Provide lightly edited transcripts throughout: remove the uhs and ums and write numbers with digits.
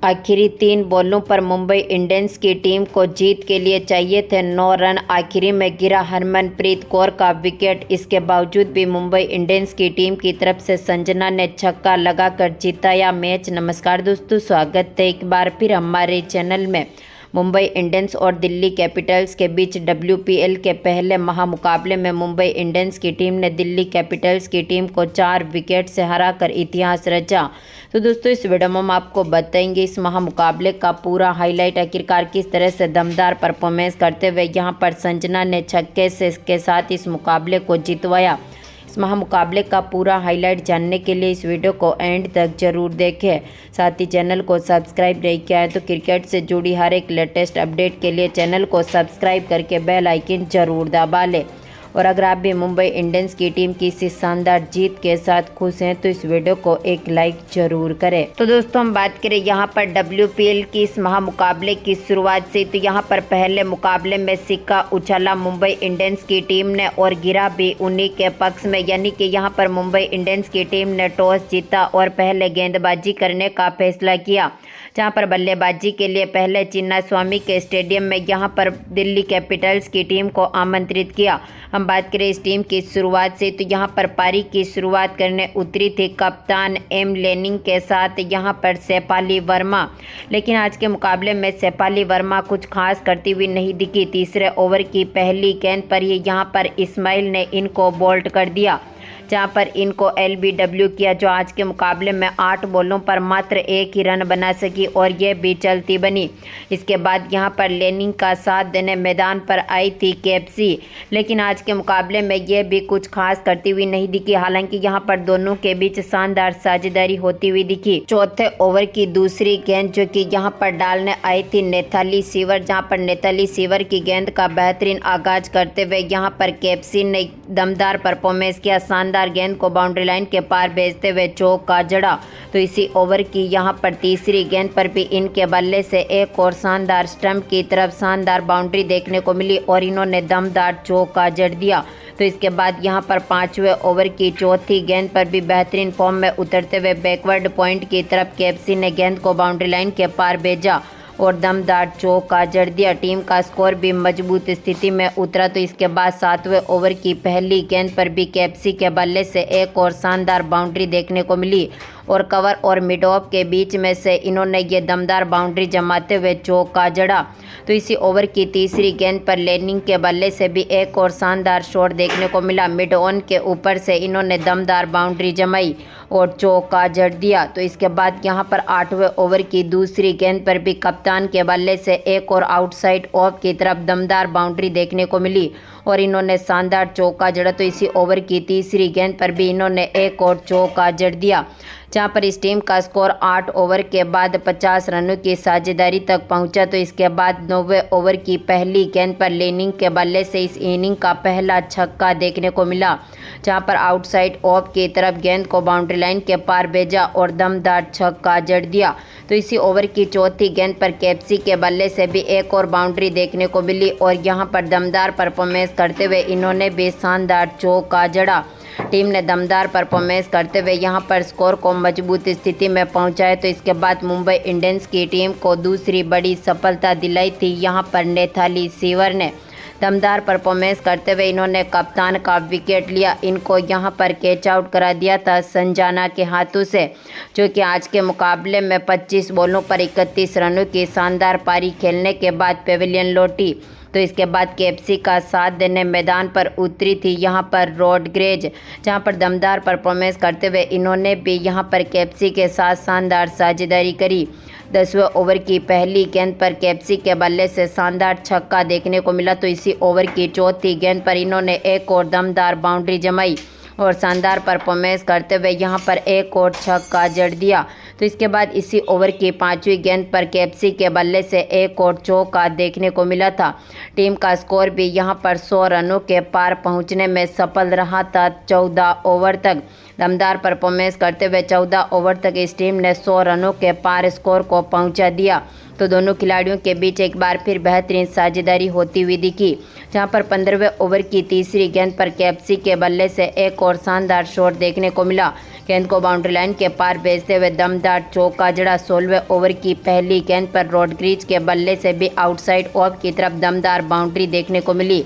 आखिरी 3 बॉलों पर मुंबई इंडियंस की टीम को जीत के लिए चाहिए थे 9 रन। आखिरी में गिरा हरमनप्रीत कौर का विकेट। इसके बावजूद भी मुंबई इंडियंस की टीम की तरफ से संजना ने छक्का लगाकर जिताया मैच। नमस्कार दोस्तों, स्वागत है एक बार फिर हमारे चैनल में। मुंबई इंडियंस और दिल्ली कैपिटल्स के बीच WPL के पहले महामुकाबले में मुंबई इंडियंस की टीम ने दिल्ली कैपिटल्स की टीम को 4 विकेट से हराकर इतिहास रचा। तो दोस्तों, इस वीडियो में हम आपको बताएंगे इस महामुकाबले का पूरा हाईलाइट, आखिरकार किस तरह से दमदार परफॉर्मेंस करते हुए यहां पर संजना ने छक्के से के साथ इस मुकाबले को जितवाया। इस महामुकाबले का पूरा हाईलाइट जानने के लिए इस वीडियो को एंड तक जरूर देखें। साथ ही चैनल को सब्सक्राइब नहीं किया है तो क्रिकेट से जुड़ी हर एक लेटेस्ट अपडेट के लिए चैनल को सब्सक्राइब करके बेल आइकन जरूर दबा लें। और अगर आप भी मुंबई इंडियंस की टीम की इसी शानदार जीत के साथ खुश हैं तो इस वीडियो को एक लाइक जरूर करें। तो दोस्तों, हम बात करें यहाँ पर WPL की इस महामुकाबले की शुरुआत से, तो यहाँ पर पहले मुकाबले में सिक्का उछाला मुंबई इंडियंस की टीम ने और गिरा भी उन्हीं के पक्ष में, यानी कि यहाँ पर मुंबई इंडियंस की टीम ने टॉस जीता और पहले गेंदबाजी करने का फैसला किया। जहां पर बल्लेबाजी के लिए पहले चिन्नास्वामी के स्टेडियम में यहां पर दिल्ली कैपिटल्स की टीम को आमंत्रित किया। हम बात करें इस टीम की शुरुआत से, तो यहां पर पारी की शुरुआत करने उतरी थी कप्तान एम लेनिंग के साथ यहां पर शेफाली वर्मा, लेकिन आज के मुकाबले में शेफाली वर्मा कुछ खास करती हुई नहीं दिखी। तीसरे ओवर की पहली गेंद पर ही यहां पर इस्माइल ने इनको बोल्ड कर दिया, जहां पर इनको LBW किया, जो आज के मुकाबले में 8 बॉलों पर मात्र 1 ही रन बना सकी और ये भी चलती बनी। इसके बाद यहां पर लेनिंग का साथ देने मैदान पर आई थी केएफसी, लेकिन आज के मुकाबले में ये भी कुछ खास करती हुई नहीं दिखी। हालांकि यहां पर दोनों के बीच शानदार साझेदारी होती हुई दिखी। चौथे ओवर की दूसरी गेंद जो कि यहां पर डालने आई थी नेथाली सीवर, जहां पर नेथाली सीवर की गेंद का बेहतरीन आगाज करते हुए यहां पर केएफसी ने दमदार परफॉर्मेंस किया। शानदार गेंद को बाउंड्री लाइन के पार भेजते हुए चौका जड़ा। तो इसी ओवर की यहां पर तीसरी गेंद पर भी इनके बल्ले से एक और शानदार स्टंप की तरफ शानदार बाउंड्री देखने को मिली और इन्होंने दमदार चौका जड़ दिया। तो इसके बाद यहां पर 5वें ओवर की चौथी गेंद पर भी बेहतरीन फॉर्म में उतरते हुए बैकवर्ड पॉइंट की तरफ केएफसी ने गेंद को बाउंड्री लाइन के पार भेजा और दमदार चौका जड़ दिया। टीम का स्कोर भी मजबूत स्थिति में उतरा। तो इसके बाद 7वें ओवर की पहली गेंद पर भी केएफसी के बल्ले से एक और शानदार बाउंड्री देखने को मिली और कवर और मिड ऑफ के बीच में से इन्होंने ये दमदार बाउंड्री जमाते हुए चौका जड़ा। तो इसी ओवर की तीसरी गेंद पर लेनिंग के बल्ले से भी एक और शानदार शॉट देखने को मिला। मिड ऑन के ऊपर से इन्होंने दमदार बाउंड्री जमाई और चौका जड़ दिया। तो इसके बाद यहाँ पर 8वें ओवर की दूसरी गेंद पर भी कप्तान के बल्ले से एक और आउटसाइड ऑफ की तरफ दमदार बाउंड्री देखने को मिली और इन्होंने शानदार चौका जड़ा। तो इसी ओवर की तीसरी गेंद पर भी इन्होंने एक और चौका जड़ दिया, जहां पर इस टीम का स्कोर 8 ओवर के बाद 50 रनों की साझेदारी तक पहुंचा। तो इसके बाद 9वें ओवर की पहली गेंद पर लेनिंग के बल्ले से इस इनिंग का पहला छक्का देखने को मिला, जहां पर आउटसाइड ऑफ की तरफ गेंद को बाउंड्री लाइन के पार भेजा और दमदार छक्का जड़ दिया। तो इसी ओवर की चौथी गेंद पर केएफसी के बल्ले से भी एक और बाउंड्री देखने को मिली और यहां पर दमदार परफॉर्मेंस करते हुए इन्होंने भी शानदार चौका जड़ा। टीम ने दमदार परफॉर्मेंस करते हुए यहां पर स्कोर को मजबूत स्थिति में पहुंचाया। तो इसके बाद मुंबई इंडियंस की टीम को दूसरी बड़ी सफलता दिलाई थी यहां पर नेथाली सीवर ने। दमदार परफॉर्मेंस करते हुए इन्होंने कप्तान का विकेट लिया। इनको यहां पर कैच आउट करा दिया था संजना के हाथों से, जो कि आज के मुकाबले में 25 बॉलों पर 31 रनों की शानदार पारी खेलने के बाद पेविलियन लौटी। तो इसके बाद केएफसी का साथ देने मैदान पर उतरी थी यहां पर रोडग्रेज, जहां पर दमदार परफॉर्मेंस करते हुए इन्होंने भी यहां पर केएफसी के साथ शानदार साझेदारी करी। 10वें ओवर की पहली गेंद पर केएफसी के बल्ले से शानदार छक्का देखने को मिला। तो इसी ओवर की चौथी गेंद पर इन्होंने एक और दमदार बाउंड्री जमाई और शानदार परफॉर्मेंस करते हुए यहां पर एक और छक्का जड़ दिया। तो इसके बाद इसी ओवर की 5वीं गेंद पर केएफसी के बल्ले से एक और चौका देखने को मिला था। टीम का स्कोर भी यहां पर 100 रनों के पार पहुंचने में सफल रहा था 14 ओवर तक। दमदार परफॉर्मेंस करते हुए 14 ओवर तक इस टीम ने 100 रनों के पार स्कोर को पहुंचा दिया। तो दोनों खिलाड़ियों के बीच एक बार फिर बेहतरीन साझेदारी होती हुई दिखी, जहां पर 15वें ओवर की तीसरी गेंद पर केएफसी के बल्ले से एक और शानदार शॉट देखने को मिला। गेंद को बाउंड्री लाइन के पार भेजते हुए दमदार चौका जड़ा। 16वें ओवर की पहली गेंद पर रॉड्रिग्ज के बल्ले से भी आउटसाइड ऑफ की तरफ दमदार बाउंड्री देखने को मिली।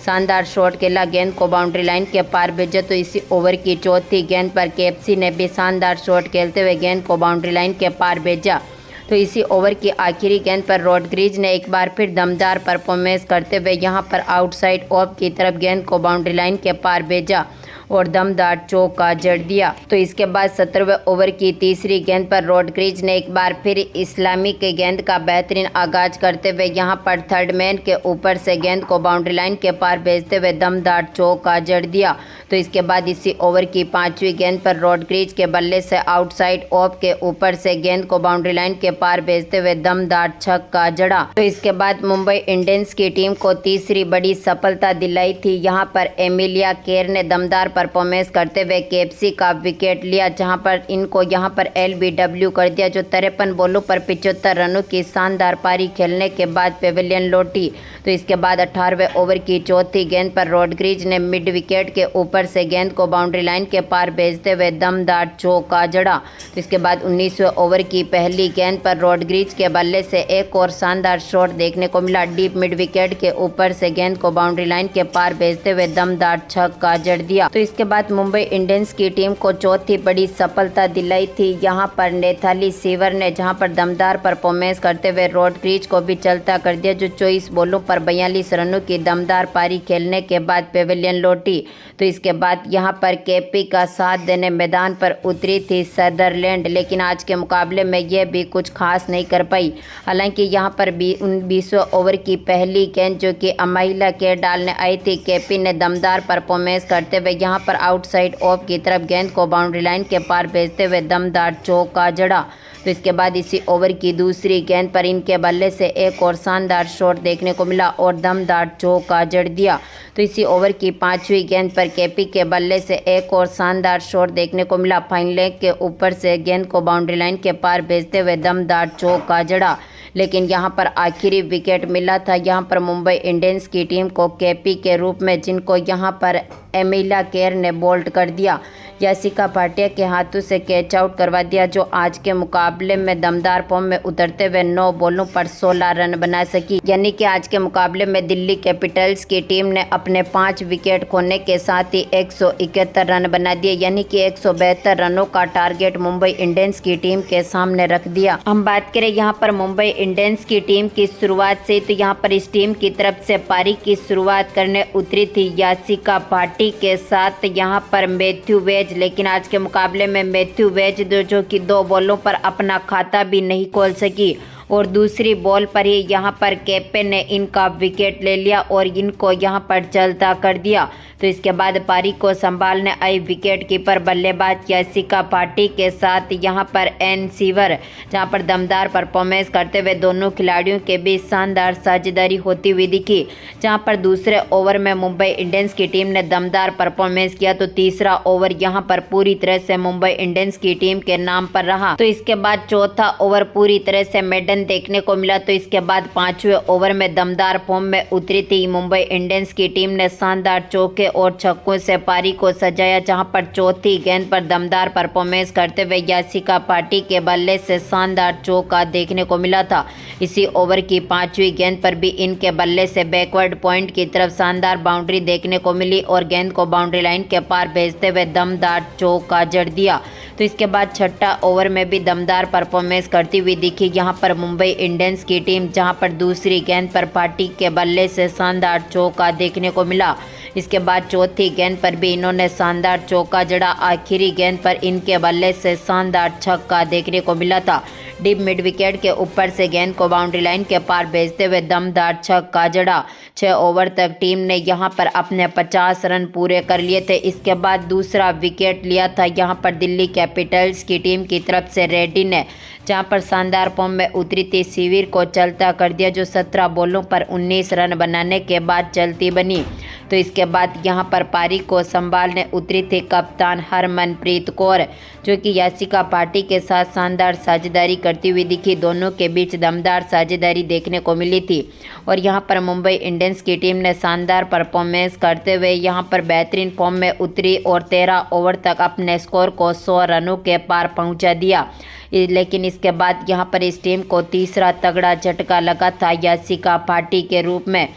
शानदार शॉट खेला, गेंद को बाउंड्री लाइन के पार भेजा तो इसी ओवर की चौथी गेंद पर केएफसी ने भी शानदार शॉट खेलते हुए गेंद को बाउंड्री लाइन के पार भेजा तो इसी ओवर की आखिरी गेंद पर रॉड्रिग्ज ने एक बार फिर दमदार परफॉर्मेंस करते हुए यहां पर आउटसाइड ऑफ की तरफ गेंद को बाउंड्री लाइन के पार भेजा और दमदार चौका जड़ दिया। तो इसके बाद 17वें ओवर की तीसरी गेंद पर रॉड्रिग्ज ने एक बार फिर इस्लामी के गेंद का बेहतरीन आगाज करते हुए यहां पर थर्ड मैन के ऊपर से गेंद को बाउंड्री लाइन के पार भेजते हुए दमदार चौका जड़ दिया। तो इसके बाद इसी ओवर की पांचवी गेंद पर रॉड्रिग्ज के बल्ले से आउटसाइड ऑफ के ऊपर से गेंद को बाउंड्री लाइन के पार भेजते हुए दमदार छक्का जड़ा। तो इसके बाद मुंबई इंडियंस की टीम को तीसरी बड़ी सफलता दिलाई थी। यहाँ पर एमिलिया केर ने दमदार परफॉर्मेंस करते हुए केएफसी का विकेट लिया, जहां पर इनको यहां पर एलबीडब्ल्यू कर दिया, जो 53 बॉलों पर 75 रनों की शानदार पारी खेलने के बाद पेविलियन लौटी। तो इसके बाद 18वें ओवर की चौथी गेंद पर रॉड्रिग्ज ने मिड विकेट के ऊपर से गेंद को बाउंड्री लाइन के पार भेजते हुए दमदार चौका जड़ा। तो इसके बाद 19वें ओवर की पहली गेंद पर रॉड्रिग्ज के बल्ले से एक और शानदार शॉट देखने को मिला। डीप मिड विकेट के ऊपर से गेंद को बाउंड्री लाइन के पार भेजते हुए दमदार छक्का जड़ दिया। तो इसके बाद मुंबई इंडियंस की टीम को चौथी बड़ी सफलता दिलाई थी। यहां पर नेथाली सीवर ने जहां पर दमदार परफॉर्मेंस करते हुए रॉड्रिग्ज को भी चलता कर दिया, जो 24 बॉलों पर 42 रनों की दमदार पारी खेलने के बाद पेविलियन लौटी। तो इसके बाद यहां पर केपी का साथ देने मैदान पर उतरी थी सदरलैंड, लेकिन आज के मुकाबले में यह भी कुछ खास नहीं कर पाई। हालांकि यहां पर 20वें ओवर की पहली गेंद जो कि अमाइला के डालने आई थी, केपी ने दमदार परफॉर्मेंस करते हुए यहां पर आउटसाइड ऑफ की तरफ गेंद को बाउंड्री लाइन के पार भेजते हुए दमदार चौका जड़ा। तो इसके बाद इसी ओवर की दूसरी गेंद पर इनके बल्ले से एक और शानदार शॉट देखने को मिला और दमदार चौका जड़ दिया। तो इसी ओवर की पांचवी गेंद पर केपी के बल्ले से एक और शानदार शॉट देखने को मिला। फाइन लेग के ऊपर से गेंद को बाउंड्री लाइन के पार भेजते हुए दमदार चौका जड़ा, लेकिन यहां पर आखिरी विकेट मिला था यहां पर मुंबई इंडियंस की टीम को केपी के रूप में, जिनको यहां पर एमिला केर ने बोल्ड कर दिया। यासिका भाटिया के हाथों से कैच आउट करवा दिया, जो आज के मुकाबले में दमदार फॉर्म में उतरते हुए 9 बॉलों पर 16 रन बना सकी। यानी कि आज के मुकाबले में दिल्ली कैपिटल्स की टीम ने अपने 5 विकेट खोने के साथ ही 171 रन बना दिए, यानी कि 172 रनों का टारगेट मुंबई इंडियंस की टीम के सामने रख दिया। हम बात करें यहाँ पर मुंबई इंडियंस की टीम की शुरुआत से, तो यहाँ पर इस टीम की तरफ से पारी की शुरुआत करने उतरी थी यासिका भाटी के साथ यहाँ पर मैथ्यू वेज, लेकिन आज के मुकाबले में मैथ्यू वेज जो कि 2 बॉलों पर अपना खाता भी नहीं खोल सकी और दूसरी बॉल पर ही यहाँ पर केपे ने इनका विकेट ले लिया और इनको यहाँ पर चलता कर दिया। तो इसके बाद पारी को संभालने आई विकेट कीपर बल्लेबाज यासिका भाटी के साथ यहाँ पर एन सीवर, जहाँ पर दमदार परफॉर्मेंस करते हुए दोनों खिलाड़ियों के बीच शानदार साझेदारी होती हुई दिखी। जहाँ पर दूसरे ओवर में मुंबई इंडियंस की टीम ने दमदार परफॉर्मेंस किया, तो तीसरा ओवर यहाँ पर पूरी तरह से मुंबई इंडियंस की टीम के नाम पर रहा। तो इसके बाद चौथा ओवर पूरी तरह से मेडन देखने को मिला। तो इसके बाद 5वें ओवर में दमदार फॉर्म में उतरी थी मुंबई इंडियंस की टीम ने शानदार चौके और छक्कों से पारी को सजाया, जहां पर चौथी गेंद पर दमदार परफॉर्मेंस करते हुए यासिका भाटी के बल्ले से शानदार चौका देखने को मिला था। इसी ओवर की 5वीं गेंद पर भी इनके बल्ले से बैकवर्ड पॉइंट की तरफ शानदार बाउंड्री देखने को मिली और गेंद को बाउंड्री लाइन के पार भेजते हुए दमदार चौका जड़ दिया। तो इसके बाद छठा ओवर में भी दमदार परफॉर्मेंस करती हुई दिखी यहाँ पर मुंबई इंडियंस की टीम, जहां पर दूसरी गेंद पर भाटी के बल्ले से शानदार चौका देखने को मिला। इसके बाद चौथी गेंद पर भी इन्होंने शानदार चौका जड़ा। आखिरी गेंद पर इनके बल्ले से शानदार छक्का देखने को मिला था। डीप मिड विकेट के ऊपर से गेंद को बाउंड्री लाइन के पार भेजते हुए दमदार छक्का जड़ा। 6 ओवर तक टीम ने यहां पर अपने 50 रन पूरे कर लिए थे। इसके बाद दूसरा विकेट लिया था यहां पर दिल्ली कैपिटल्स की टीम की तरफ से रेड्डी ने, जहां पर शानदार फॉर्म में उतरी थी शिविर को चलता कर दिया, जो 17 बॉलों पर 19 रन बनाने के बाद चलती बनी। तो इसके बाद यहां पर पारी को संभालने उतरी थी कप्तान हरमनप्रीत कौर, जो कि याशिका पाटिल के साथ शानदार साझेदारी करती हुई दिखी। दोनों के बीच दमदार साझेदारी देखने को मिली थी और यहां पर मुंबई इंडियंस की टीम ने शानदार परफॉर्मेंस करते हुए यहां पर बेहतरीन फॉर्म में उतरी और 13 ओवर तक अपने स्कोर को 100 रनों के पार पहुंचा दिया। लेकिन इसके बाद यहां पर इस टीम को तीसरा तगड़ा झटका लगा था याशिका पाटिल के रूप में,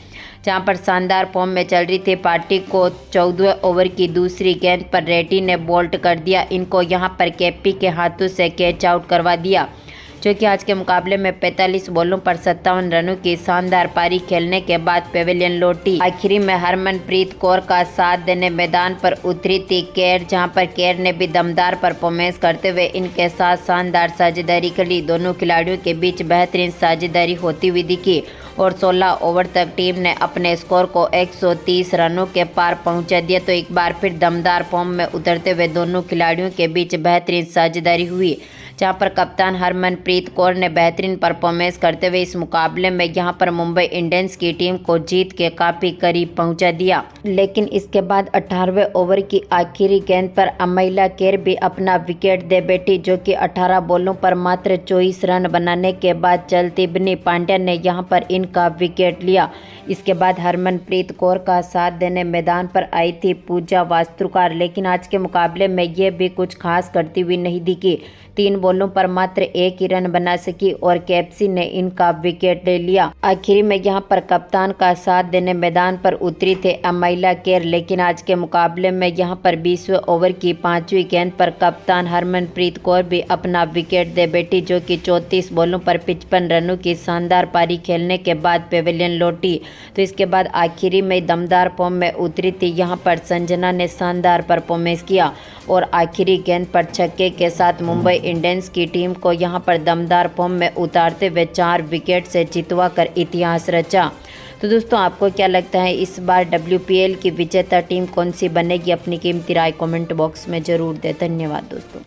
जहां पर शानदार फॉर्म में चल रही थी पाटिल को 14वें ओवर की दूसरी गेंद पर रेड्डी ने बोल्ट कर दिया। इनको यहां पर केपी के हाथों से कैच आउट करवा दिया, जो कि आज के मुकाबले में 45 बॉलों पर 57 रनों की शानदार पारी खेलने के बाद पेविलियन लौटी। आखिरी में हरमनप्रीत कौर का साथ देने मैदान पर उतरी थी केर, जहां पर केर ने भी दमदार परफॉर्मेंस करते हुए इनके साथ शानदार साझेदारी करी। दोनों खिलाड़ियों के बीच बेहतरीन साझेदारी होती हुई दिखी और 16 ओवर तक टीम ने अपने स्कोर को 130 रनों के पार पहुंचा दिया। तो एक बार फिर दमदार फॉर्म में उतरते हुए दोनों खिलाड़ियों के बीच बेहतरीन साझेदारी हुई, जहां पर कप्तान हरमनप्रीत कौर ने बेहतरीन परफॉर्मेंस करते हुए इस मुकाबले में यहां पर मुंबई इंडियंस की टीम को जीत के काफ़ी करीब पहुंचा दिया। लेकिन इसके बाद 18वें ओवर की आखिरी गेंद पर अमैला केर भी अपना विकेट दे बैठी, जो कि 18 बॉलों पर मात्र 24 रन बनाने के बाद चलतिबनी पांड्या ने यहां पर इनका विकेट लिया। इसके बाद हरमनप्रीत कौर का साथ देने मैदान पर आई थी पूजा वास्तुकार, लेकिन आज के मुकाबले में ये भी कुछ खास करती हुई नहीं दिखी। 3 बॉलों पर मात्र 1 ही रन बना सकी और केपसी ने इनका विकेट ले लिया। आखिरी में यहां पर कप्तान का साथ देने मैदान पर उतरी थे अमैला केर, लेकिन आज के मुकाबले में यहां पर 20वें ओवर की 5वीं गेंद पर कप्तान हरमनप्रीत कौर भी अपना विकेट दे बैठी, जो कि 34 बॉलों पर 55 रनों की शानदार पारी खेलने के बाद पेविलियन लौटी। तो इसके बाद आखिरी में दमदार फॉर्म में उतरी थी यहां पर संजना ने शानदार परफॉर्मेंस किया और आखिरी गेंद पर छक्के के साथ मुंबई इंडियंस की टीम को यहां पर दमदार फॉर्म में उतारते हुए 4 विकेट से जितवा कर इतिहास रचा। तो दोस्तों, आपको क्या लगता है इस बार WPL की विजेता टीम कौन सी बनेगी? अपनी कीमती राय कमेंट बॉक्स में जरूर दें। धन्यवाद दोस्तों।